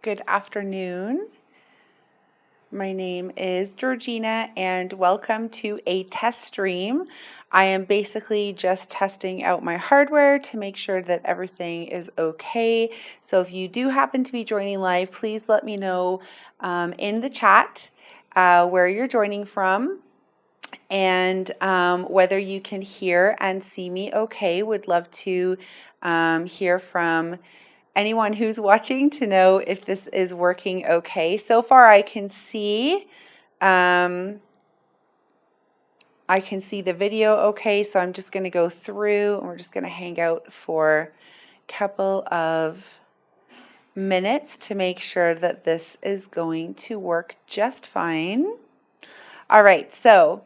Good afternoon. My name is Georgina and welcome to a test stream. I am basically just testing out my hardware to make sure that everything is okay. So if you do happen to be joining live, please let me know in the chat where you're joining from and whether you can hear and see me okay. Would love to hear from anyone who's watching to know if this is working okay. So far I can see the video okay, so I'm just going to go through and we're just going to hang out for a couple of minutes to make sure that this is going to work just fine. All right, so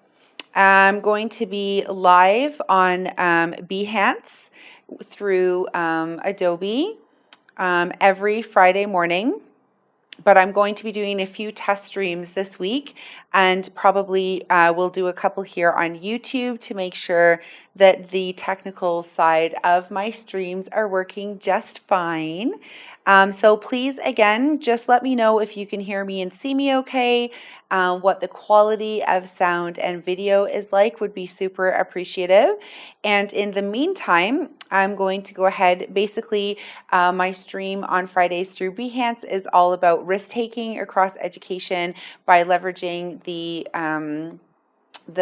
I'm going to be live on Behance through Adobe every Friday morning, but I'm going to be doing a few test streams this week, and probably we'll do a couple here on YouTube to make sure that the technical side of my streams are working just fine. So please, again, just let me know if you can hear me and see me okay. What the quality of sound and video is like would be super appreciative. And in the meantime, I'm going to go ahead. Basically, my stream on Fridays through Behance is all about risk-taking across education by leveraging the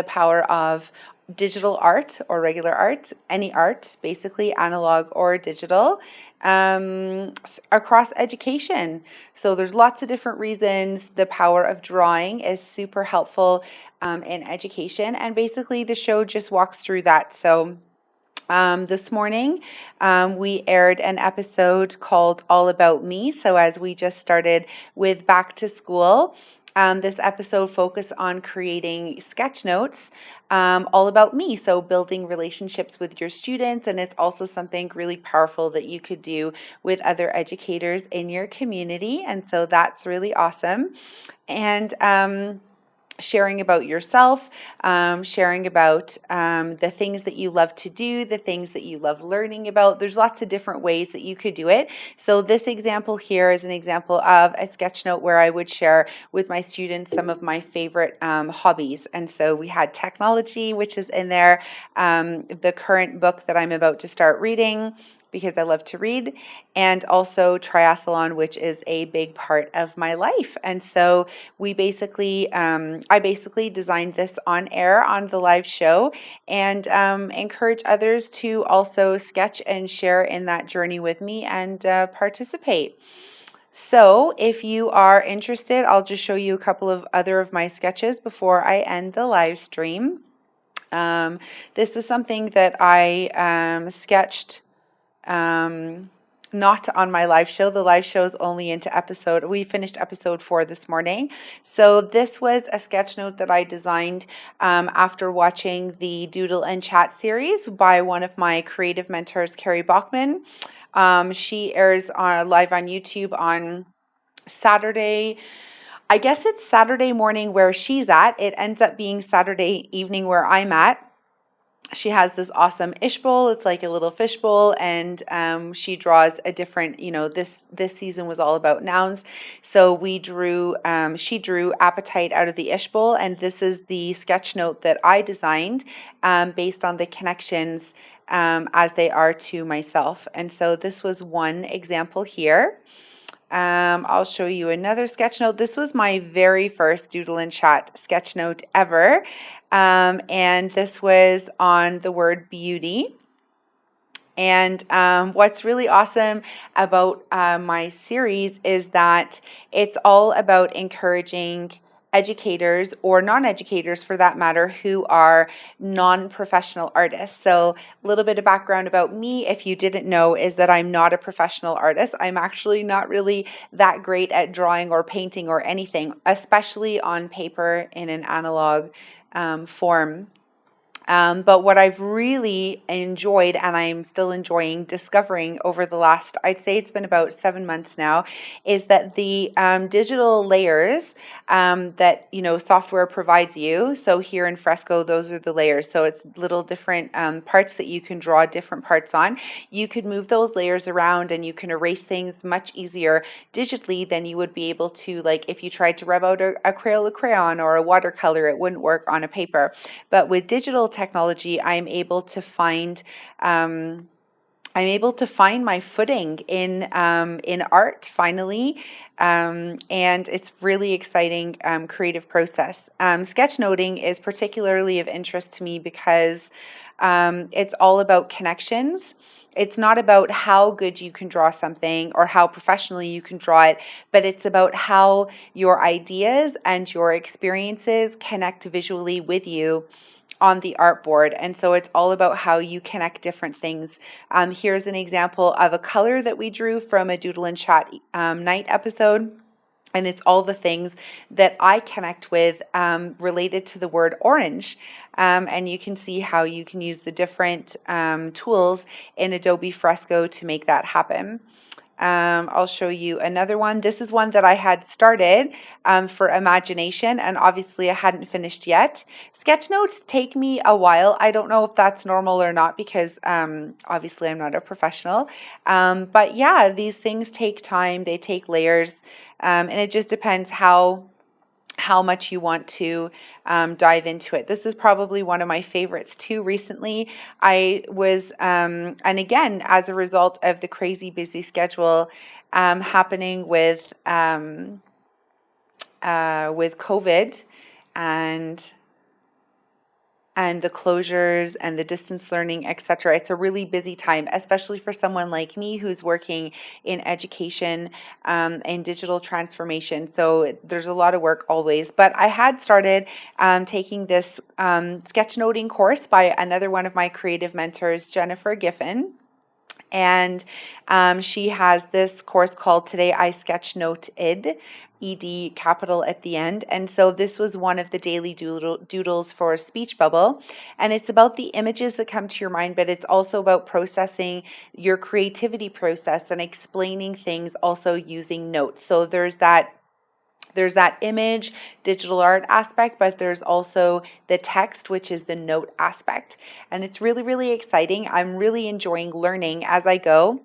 power of digital art or regular art, any art, basically analog or digital, across education. So there's lots of different reasons the power of drawing is super helpful in education, and basically the show just walks through that. So this morning, we aired an episode called All About Me. So as we just started with back to school, this episode focused on creating sketch notes all about me. So building relationships with your students. And it's also something really powerful that you could do with other educators in your community. And so that's really awesome. And sharing about yourself, sharing about the things that you love to do, the things that you love learning about. There's lots of different ways that you could do it. So this example here is an example of a sketch note where I would share with my students some of my favorite hobbies. And so we had technology, which is in there, the current book that I'm about to start reading, because I love to read, and also triathlon, which is a big part of my life. And so we basically, I basically designed this on air on the live show, and encourage others to also sketch and share in that journey with me and participate. So if you are interested, I'll just show you a couple of other of my sketches before I end the live stream. This is something that I sketched not on my live show. The live show is only into we finished episode 4 this morning. So this was a sketch note that I designed after watching the Doodle and Chat series by one of my creative mentors, Carrie Bachman. She airs live on YouTube on Saturday. I guess it's Saturday morning where she's at. It ends up being Saturday evening where I'm at. She has this awesome ishbowl. It's like a little fishbowl, and she draws a different, this season was all about nouns. So she drew appetite out of the ishbowl, and this is the sketch note that I designed based on the connections as they are to myself. And so this was one example here. I'll show you another sketch note. This was my very first Doodle and Chat sketch note ever. And this was on the word beauty. And what's really awesome about my series is that it's all about encouraging educators or non-educators for that matter who are non-professional artists. So a little bit of background about me, if you didn't know, is that I'm not a professional artist. I'm actually not really that great at drawing or painting or anything, especially on paper in an analog form. But what I've really enjoyed, and I'm still enjoying discovering over the last, I'd say it's been about 7 months now, is that the digital layers that software provides you. So here in Fresco, those are the layers. So it's little different parts that you can draw different parts on. You could move those layers around, and you can erase things much easier digitally than you would be able to, like if you tried to rub out a crayon or a watercolor, it wouldn't work on a paper. But with digital technology, I'm able to find my footing in art finally, and it's really exciting creative process. Sketchnoting is particularly of interest to me because it's all about connections. It's not about how good you can draw something or how professionally you can draw it, but it's about how your ideas and your experiences connect visually with you on the artboard. And so it's all about how you connect different things. Here's an example of a color that we drew from a Doodle and Chat night episode. And it's all the things that I connect with related to the word orange. And you can see how you can use the different tools in Adobe Fresco to make that happen. I'll show you another one. This is one that I had started for imagination, and obviously I hadn't finished yet. Sketch notes take me a while. I don't know if that's normal or not because obviously I'm not a professional. But yeah, these things take time. They take layers, and it just depends how much you want to dive into it. This is probably one of my favorites too. Recently, I was, and again, as a result of the crazy busy schedule happening with COVID and the closures and the distance learning, etc. It's a really busy time, especially for someone like me who's working in education and digital transformation. So there's a lot of work always. But I had started taking this sketchnoting course by another one of my creative mentors, Jennifer Giffen. And she has this course called Today I Sketchnoted, ED capital at the end. And so this was one of the daily doodles for Speech Bubble. And it's about the images that come to your mind, but it's also about processing your creativity process and explaining things also using notes. So there's that image, digital art aspect, but there's also the text, which is the note aspect. And it's really, really exciting. I'm really enjoying learning as I go.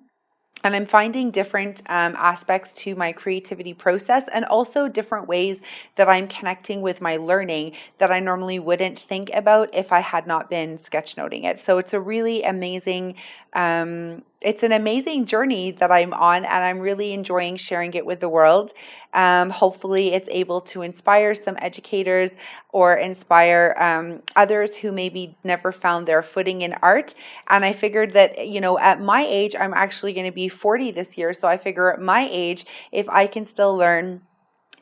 And I'm finding different aspects to my creativity process and also different ways that I'm connecting with my learning that I normally wouldn't think about if I had not been sketchnoting it. So it's a really amazing it's an amazing journey that I'm on, and I'm really enjoying sharing it with the world. Hopefully it's able to inspire some educators or inspire others who maybe never found their footing in art. And I figured that, at my age, I'm actually going to be 40 this year. So I figure at my age, if I can still learn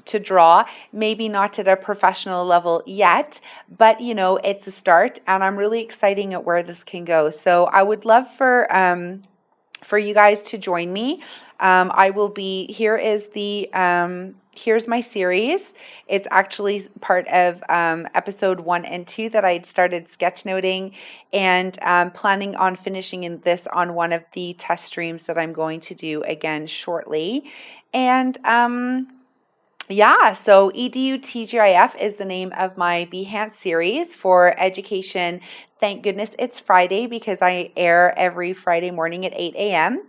to draw, maybe not at a professional level yet, but it's a start, and I'm really excited at where this can go. So I would love for you guys to join me. I will be, here's my series. It's actually part of episode 1 and 2 that I had started sketchnoting, and planning on finishing this on one of the test streams that I'm going to do again shortly. And so EDU TGIF is the name of my Behance series for education. Thank goodness it's Friday because I air every Friday morning at 8 a.m.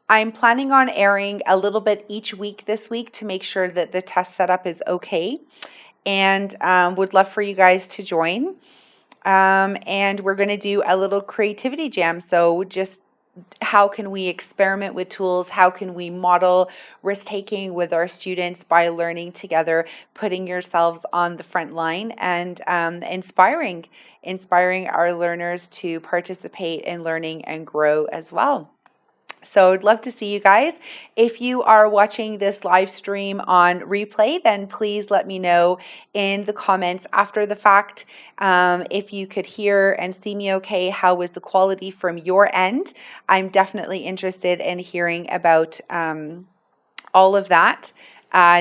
I'm planning on airing a little bit each week this week to make sure that the test setup is okay, and would love for you guys to join. And we're going to do a little creativity jam. So just how can we experiment with tools? How can we model risk-taking with our students by learning together, putting yourselves on the front line, and inspiring our learners to participate in learning and grow as well. So I'd love to see you guys. If you are watching this live stream on replay, then please let me know in the comments after the fact. If you could hear and see me okay, how was the quality from your end? I'm definitely interested in hearing about all of that.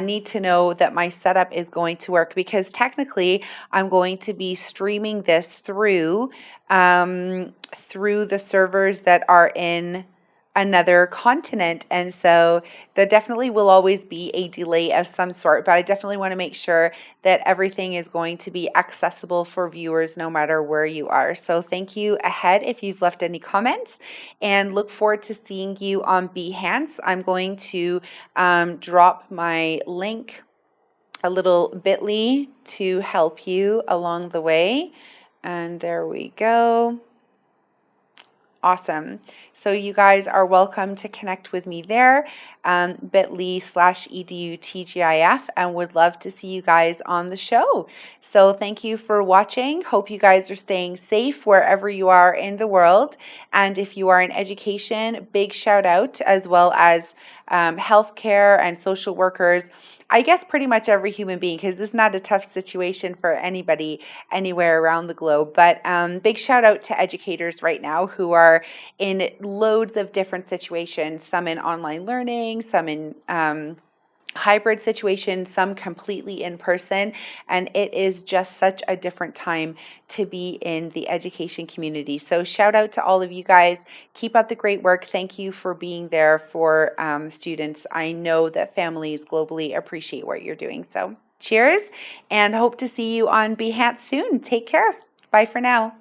need to know that my setup is going to work, because technically I'm going to be streaming this through through the servers that are in another continent. And so there definitely will always be a delay of some sort, but I definitely want to make sure that everything is going to be accessible for viewers no matter where you are. So thank you ahead if you've left any comments, and look forward to seeing you on Behance. I'm going to drop my link, a little bit.ly, to help you along the way. And there we go. Awesome. So you guys are welcome to connect with me there, bit.ly/EDUTGIF, and would love to see you guys on the show. So thank you for watching. Hope you guys are staying safe wherever you are in the world. And if you are in education, big shout out, as well as healthcare and social workers. I guess pretty much every human being, because this is not a tough situation for anybody anywhere around the globe. But big shout out to educators right now who are in loads of different situations, some in online learning, some in hybrid situations, some completely in person, and it is just such a different time to be in the education community. So shout out to all of you guys. Keep up the great work. Thank you for being there for students. I know that families globally appreciate what you're doing. So cheers, and hope to see you on Behance soon. Take care. Bye for now.